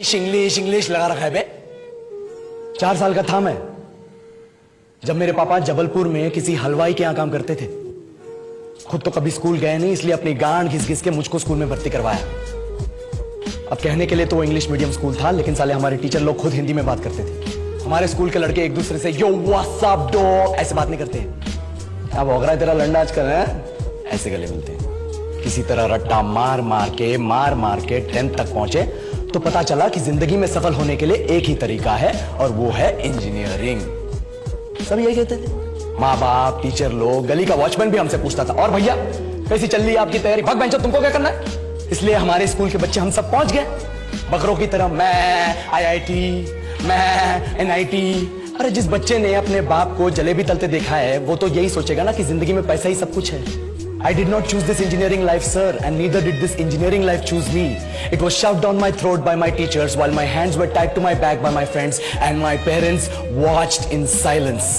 English English लगा रखा है बे। 4 साल का था मैं जब मेरे पापा जबलपुर में किसी हलवाई के यहां काम करते थे। खुद तो कभी स्कूल गए नहीं, इसलिए अपनी गांड घिस घिस के मुझको स्कूल में भर्ती करवाया। अब कहने के लिए तो वो इंग्लिश मीडियम स्कूल था, लेकिन साले हमारे टीचर लोग खुद हिंदी में बात करते थे। हमारे स्कूल के लड़के एक दूसरे से यो व्हाट्स अप डॉग ऐसे बात नहीं करते। अब होगरा तेरा लंडा आजकल है, ऐसे गले मिलते हैं। किसी तरह रट्टा मार मार के 10th तक पहुंचे तो पता चला कि जिंदगी में सफल होने के लिए एक ही तरीका है और वो है इंजीनियरिंग। सब यही कहते थे, माँ बाप, टीचर लोग, गली का वॉचमैन भी हमसे पूछता था, और भैया कैसी चल रही है आपकी तैयारी? भाग बेंचो, तुमको क्या करना है? इसलिए हमारे स्कूल के बच्चे हम सब पहुंच गए बकरों की तरह। मैं IIT, मैं NIT। अरे जिस बच्चे ने अपने बाप को जलेबी तलते देखा है वो तो यही सोचेगा ना कि जिंदगी में पैसा ही सब कुछ है। I did not choose this engineering life, sir, and neither did this engineering life choose me. It was shoved down my throat by my teachers while my hands were tied to my back by my friends and my parents watched in silence.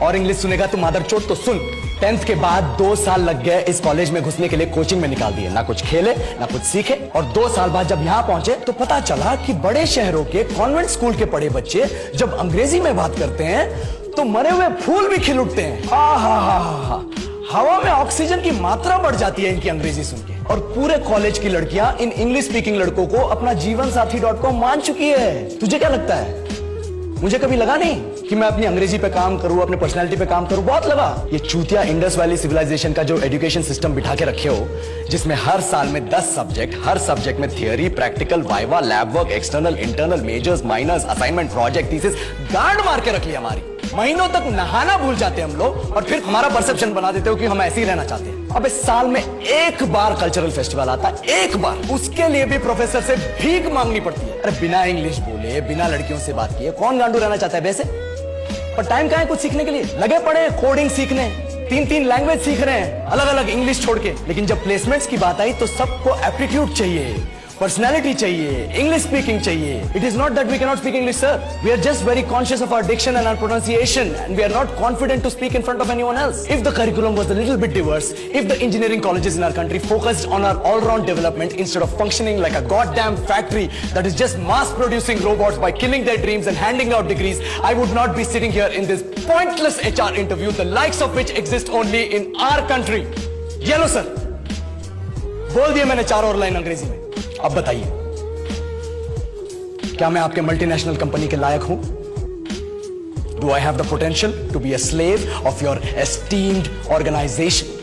और English सुनेगा तो मादरचोद तो सुन। 10th के बाद 2 साल लग गए इस कॉलेज में घुसने के लिए, कोचिंग में निकाल दिए। ना कुछ खेले ना कुछ सीखे, और 2 साल बाद जब यहाँ पहुंचे तो पता चला कि बड़े शहरों के कॉन्वेंट स्कूल के पढ़े बच्चे जब अंग्रेजी में बात करते हैं तो मरे हुए फूल भी खिल उठते हैं। हा हवा में ऑक्सीजन की मात्रा बढ़ जाती है इनकी अंग्रेजी सुन के। और पूरे कॉलेज की लड़कियां इन इंग्लिश स्पीकिंग लड़कों को अपना जीवन साथी .com मान चुकी है। तुझे क्या लगता है? मुझे कभी लगा नहीं कि मैं अपनी अंग्रेजी पे काम करूं, अपने पर्सनालिटी पे काम करूं। बहुत लगा। ये चूतिया इंडस वैली सिविलाइजेशन का जो एजुकेशन सिस्टम बिठा के रखे हो, जिसमें हर साल में 10 सब्जेक्ट, हर सब्जेक्ट में theory, practical, viva, lab work, external, internal, majors, minors, assignment, project, thesis, गांड मार के रखी हमारी। महीनों तक नहाना भूल जाते हैं हम लोग और फिर हमारा परसेप्शन बना देते हो कि हम ऐसे ही रहना चाहते हैं। अब इस साल में एक बार कल्चरल फेस्टिवल आता है, एक बार, उसके लिए भी प्रोफेसर से भीख मांगनी पड़ती है। अरे बिना इंग्लिश बोले, बिना लड़कियों से बात किए कौन गांडू रहना चाहता है वैसे? पर टाइम कहाँ है कुछ सीखने के लिए? लगे पड़े कोडिंग सीखने, 3 लैंग्वेज सीख रहे हैं अलग अलग इंग्लिश छोड़ के। लेकिन जब प्लेसमेंट्स की बात आई तो सबको एप्टीट्यूड चाहिए, पर्सनैलिटी चाहिए, इंग्लिश स्पीकिंग चाहिए। It is not that we cannot speak English, sir. We are just very conscious of our diction and our pronunciation, and we are not confident to speak in front of anyone else. If the curriculum was a little bit diverse, if the engineering colleges in our country focused on our all-round development instead of functioning like a goddamn factory that is just mass-producing robots by killing their dreams and handing out degrees, I would not be sitting here in this pointless HR interview, the likes of which exist only in our country. Yellow, sir. बोल दिया मैंने 4 और line अंग्रेजी में। अब बताइए, क्या मैं आपके मल्टीनेशनल कंपनी के लायक हूं? Do I have the potential to be a slave of your esteemed organization?